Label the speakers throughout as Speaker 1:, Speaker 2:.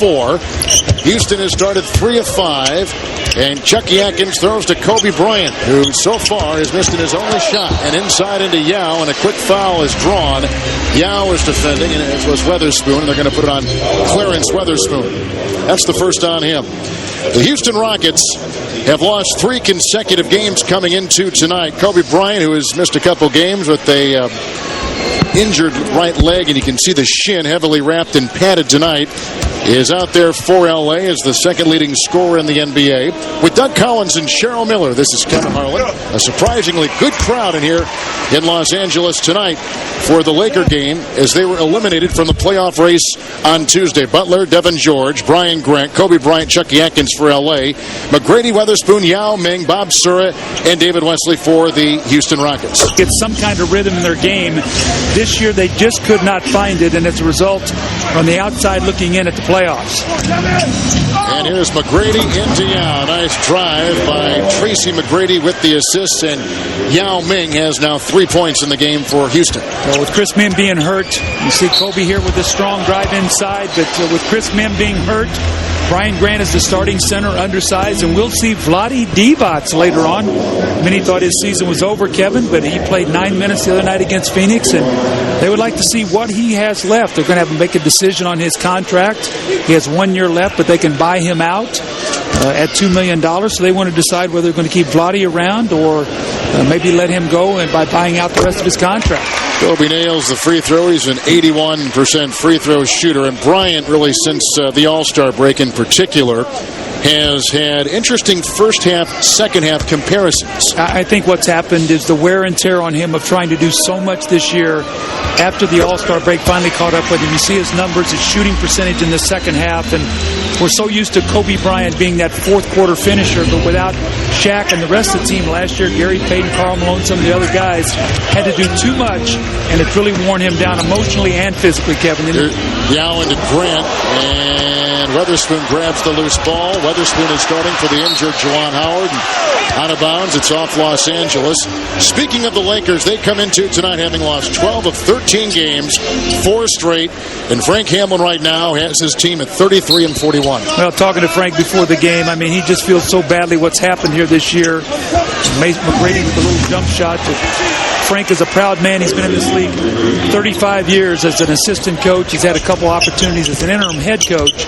Speaker 1: 4. Houston has started 3 of 5. And Chucky Atkins throws to Kobe Bryant, who so far has missed in his only shot. And inside into Yao, and a quick foul is drawn. Yao is defending, and it was Weatherspoon, and they're going to put it on Clarence Weatherspoon. That's the first on him. The Houston Rockets have lost 3 consecutive games coming into tonight. Kobe Bryant, who has missed a couple games with a injured right leg, and you can see the shin heavily wrapped and padded tonight, is out there for L.A. as the second leading scorer in the NBA. With Doug Collins and Cheryl Miller, this is Kevin Harlan. A surprisingly good crowd in here in Los Angeles tonight for the Laker game as they were eliminated from the playoff race on Tuesday. Butler, Devin George, Brian Grant, Kobe Bryant, Chucky Atkins for L.A., McGrady, Weatherspoon, Yao Ming, Bob Sura, and David Wesley for the Houston Rockets.
Speaker 2: Get some kind of rhythm in their game. This year they just could not find it, and as a result, on the outside looking in at the playoffs.
Speaker 1: And here's McGrady into Yao. Nice drive by Tracy McGrady with the assists, and Yao Ming has now 3 points in the game for Houston.
Speaker 2: Well, with Chris Mim being hurt, you see Kobe here with a strong drive inside, but with Chris Mim being hurt, Brian Grant is the starting center, undersized, and we'll see Vlade Divac later on. Many thought his season was over, Kevin, but he played 9 minutes the other night against Phoenix, and they would like to see what he has left. They're going to have to make a decision on his contract. He has 1 year left, but they can buy him out at $2 million, so they want to decide whether they're going to keep Vlade around or maybe let him go and by buying out the rest of his contract.
Speaker 1: Kobe nails the free throw. He's an 81% free throw shooter. And Bryant, really since the All-Star break in particular, has had interesting first half, second half comparisons.
Speaker 2: I think what's happened is the wear and tear on him of trying to do so much this year after the All-Star break finally caught up with him. You see his numbers, his shooting percentage in the second half, and we're so used to Kobe Bryant being that fourth quarter finisher, but without Shaq and the rest of the team last year, Gary Payton, Karl Malone, some of the other guys had to do too much, and it's really worn him down emotionally and physically, Kevin.
Speaker 1: Yao into Grant, and Weatherspoon grabs the loose ball. Weatherspoon is starting for the injured Juwan Howard. Out of bounds, it's off Los Angeles. Speaking of the Lakers, they come into tonight having lost 12 of 13 games, 4 straight, and Frank Hamlin right now has his team at 33-41.
Speaker 2: Well, talking to Frank before the game, I mean, he just feels so badly what's happened here this year. McGrady with a little jump shot. Frank is a proud man. He's been in this league 35 years as an assistant coach. He's had a couple opportunities as an interim head coach,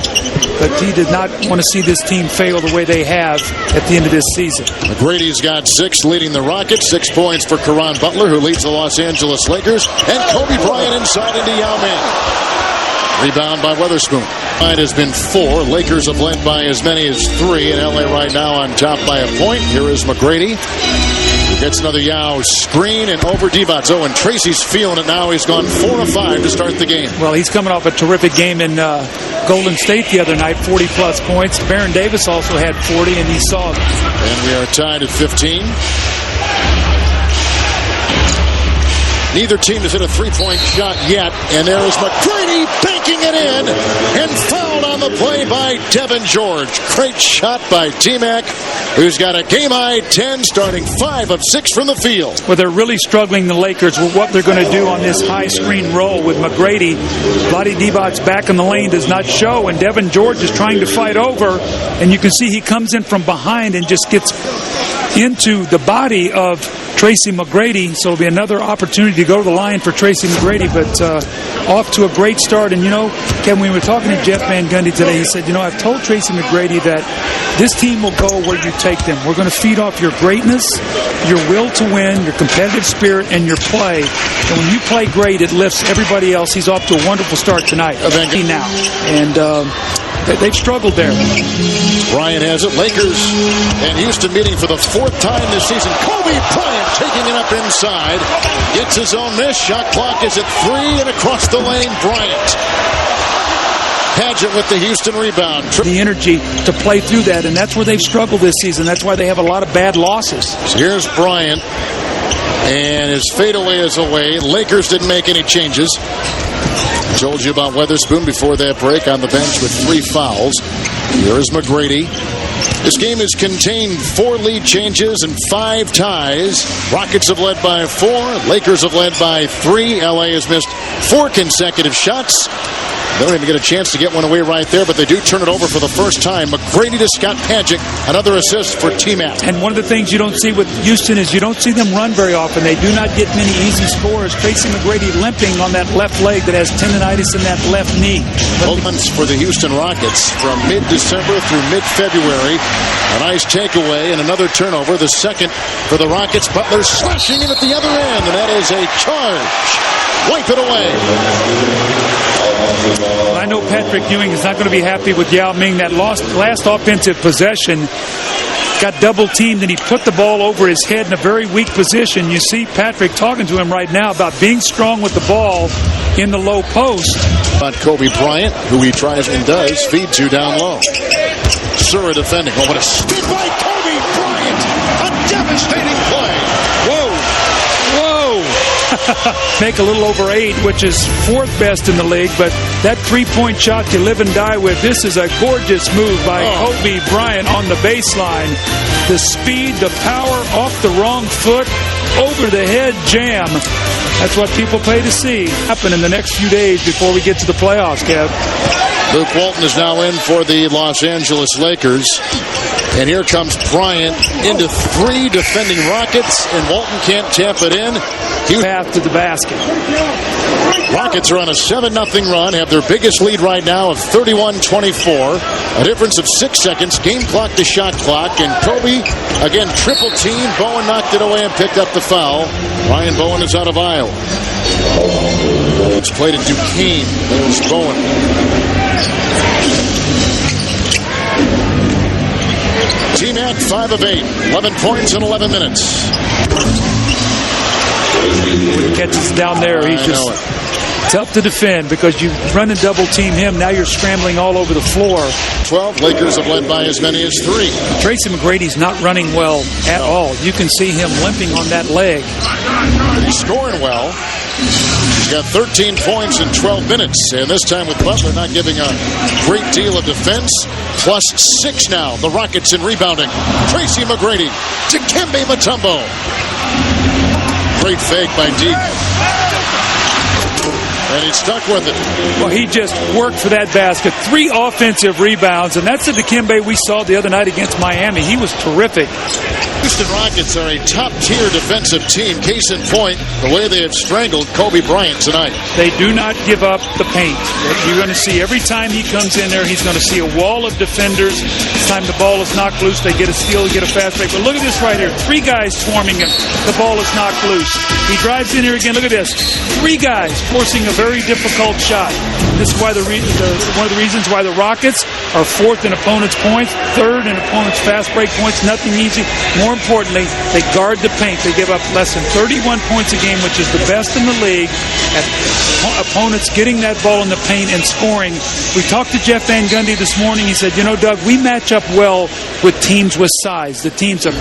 Speaker 2: but he did not want to see this team fail the way they have at the end of this season.
Speaker 1: McGrady's got 6 leading the Rockets, 6 points for Caron Butler, who leads the Los Angeles Lakers, and Kobe Bryant inside into Yao Ming. Rebound by Weatherspoon. It has been 4. Lakers have led by as many as 3, and LA right now on top by a point. Here is McGrady. He gets another Yao screen and over Divac. Oh, and Tracy's feeling it now. He's gone 4 of 5 to start the game.
Speaker 2: Well, he's coming off a terrific game in Golden State the other night, 40-plus points. Baron Davis also had 40, and he saw them.
Speaker 1: And we are tied at 15. Neither team has hit a three-point shot yet, and there is McGrady banking it in, and fouled on the play by Devin George. Great shot by T-Mac, who's got a game-high 10, starting 5 of 6 from the field.
Speaker 2: Well, they're really struggling, the Lakers, with what they're going to do on this high-screen roll with McGrady. Vlade Divac back in the lane does not show, and Devin George is trying to fight over, and you can see he comes in from behind and just gets into the body of Tracy McGrady, so it'll be another opportunity to go to the line for Tracy McGrady, but off to a great start. And, you know, Kevin, when we were talking to Jeff Van Gundy today, he said, you know, I've told Tracy McGrady that this team will go where you take them. We're going to feed off your greatness, your will to win, your competitive spirit, and your play. And when you play great, it lifts everybody else. He's off to a wonderful start tonight. Now. And they've struggled there.
Speaker 1: Bryant has it. Lakers and Houston meeting for the 4th time this season. Kobe Bryant taking it up inside. Gets his own miss. Shot clock is at 3, and across the lane, Bryant. Padgett with the Houston rebound.
Speaker 2: The energy to play through that, and that's where they've struggled this season. That's why they have a lot of bad losses.
Speaker 1: So here's Bryant, and his fadeaway is away. Lakers didn't make any changes. I told you about Weatherspoon before that break on the bench with 3 fouls. Here is McGrady. This game has contained 4 lead changes and 5 ties. Rockets have led by 4. Lakers have led by 3. LA has missed 4 consecutive shots. They don't even get a chance to get one away right there, but they do turn it over for the first time. McGrady to Scott Padgett, another assist for T-Mac.
Speaker 2: And one of the things you don't see with Houston is you don't see them run very often. They do not get many easy scores. Tracy McGrady limping on that left leg that has tendonitis in that left knee.
Speaker 1: Moments for the Houston Rockets from mid-December through mid-February. A nice takeaway and another turnover. The second for the Rockets. Butler slashing in at the other end, and that is a charge. Wipe it away.
Speaker 2: I know Patrick Ewing is not going to be happy with Yao Ming. That last offensive possession got double teamed, and he put the ball over his head in a very weak position. You see Patrick talking to him right now about being strong with the ball in the low post.
Speaker 1: About Kobe Bryant, who he tries and does feed to down low. Sura defending. Oh, what a spin by Kobe Bryant. A devastating play. Whoa.
Speaker 2: Make a little over 8, which is 4th best in the league, but that three-point shot you live and die with. This is a gorgeous move by Kobe Bryant on the baseline. The speed, the power, off the wrong foot, over the head jam. That's what people pay to see happen in the next few days before we get to the playoffs, Kev.
Speaker 1: Luke Walton is now in for the Los Angeles Lakers. And here comes Bryant into 3 defending Rockets, and Walton can't tap it in.
Speaker 2: Path to the basket.
Speaker 1: Rockets are on a 7-0 run, have their biggest lead right now of 31-24. A difference of 6 seconds, game clock to shot clock, and Kobe, again, triple team. Bowen knocked it away and picked up the foul. Ryan Bowen is out of Iowa. It's played at Duquesne. There's Bowen. T-Mac 5 of 8, 11 points in 11 minutes.
Speaker 2: When he catches down there, he's just tough to defend because you run and double team him. Now you're scrambling all over the floor.
Speaker 1: 12. Lakers have led by as many as 3.
Speaker 2: Tracy McGrady's not running well at all. You can see him limping on that leg.
Speaker 1: He's scoring well. He's got 13 points in 12 minutes, and this time with Butler not giving a great deal of defense. Plus 6 now. The Rockets in rebounding. Tracy McGrady to Kembe Mutombo. Great fake by Deep. And he's stuck with it.
Speaker 2: Well, he just worked for that basket. 3 offensive rebounds, and that's the Dikembe we saw the other night against Miami. He was terrific.
Speaker 1: Houston Rockets are a top-tier defensive team. Case in point, the way they have strangled Kobe Bryant tonight.
Speaker 2: They do not give up the paint. You're going to see every time he comes in there, he's going to see a wall of defenders. This time the ball is knocked loose. They get a steal, get a fast break. But look at this right here. 3 guys swarming him. The ball is knocked loose. He drives in here again. Look at this. 3 guys forcing a very difficult shot. This is why one of the reasons why the Rockets are 4th in opponents' points, 3rd in opponents' fast break points. Nothing easy. More importantly, they guard the paint. They give up less than 31 points a game, which is the best in the league at opponents getting that ball in the paint and scoring. We talked to Jeff Van Gundy this morning. He said, Doug, we match up well with teams with size. The teams have